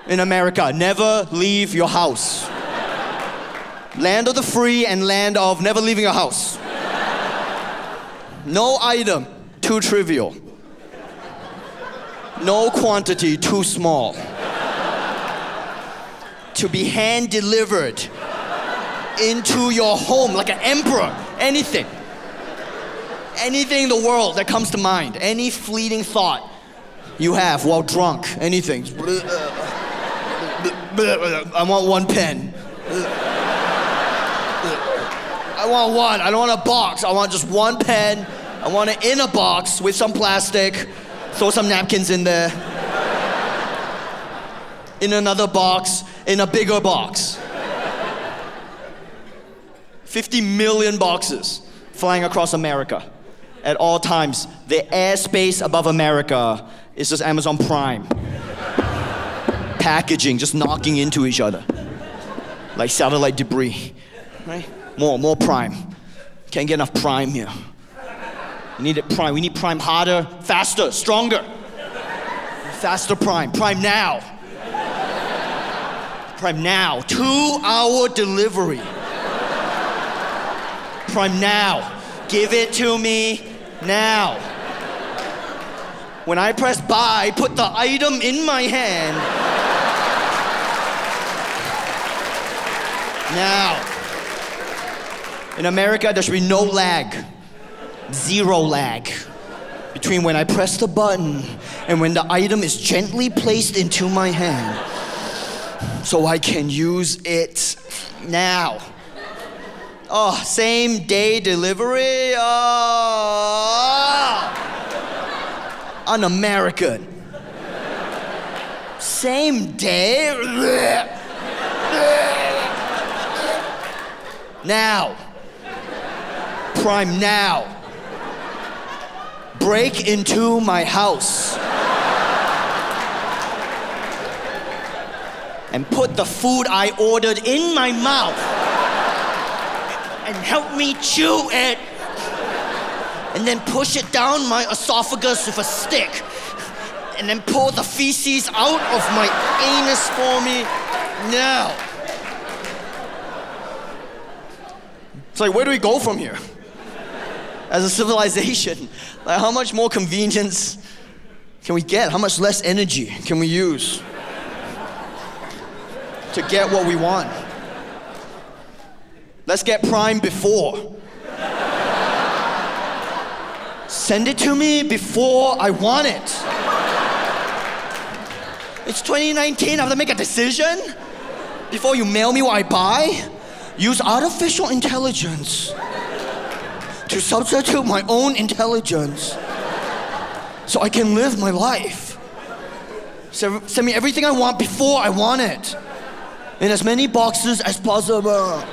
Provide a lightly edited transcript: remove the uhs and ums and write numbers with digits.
in America. Never leave your house. Land of the free and land of never leaving your house. No item too trivial. No quantity too small. To be hand delivered into your home like an emperor. Anything. Anything in the world that comes to mind. Any fleeting thought you have while drunk. Anything. I want one pen. I want one. I don't want a box. I want just one pen. I want it in a box with some plastic. Throw some napkins in there. In another box. In a bigger box. 50 million boxes flying across America at all times. The airspace above America is just Amazon Prime. Packaging just knocking into each other like satellite debris, right? More Prime. Can't get enough Prime here. We need it Prime. We need Prime harder, faster, stronger. Faster Prime. Prime now. Prime now. 2-hour delivery. Prime now. Give it to me now. When I press buy, put the item in my hand. Now. In America, there should be no lag. Zero lag. Between when I press the button and when the item is gently placed into my hand. So I can use it now. Oh, same day delivery? Oh. Un-American. Same day? Now. Prime now. Break into my house. And put the food I ordered in my mouth. And help me chew it. And then push it down my esophagus with a stick. And then pull the feces out of my anus for me now. It's like, where do we go from here? As a civilization, like how much more convenience can we get? How much less energy can we use to get what we want? Let's get Prime before. Send it to me before I want it. It's 2019, I have to make a decision before you mail me what I buy. Use artificial intelligence to substitute my own intelligence so I can live my life. Send me everything I want before I want it in as many boxes as possible.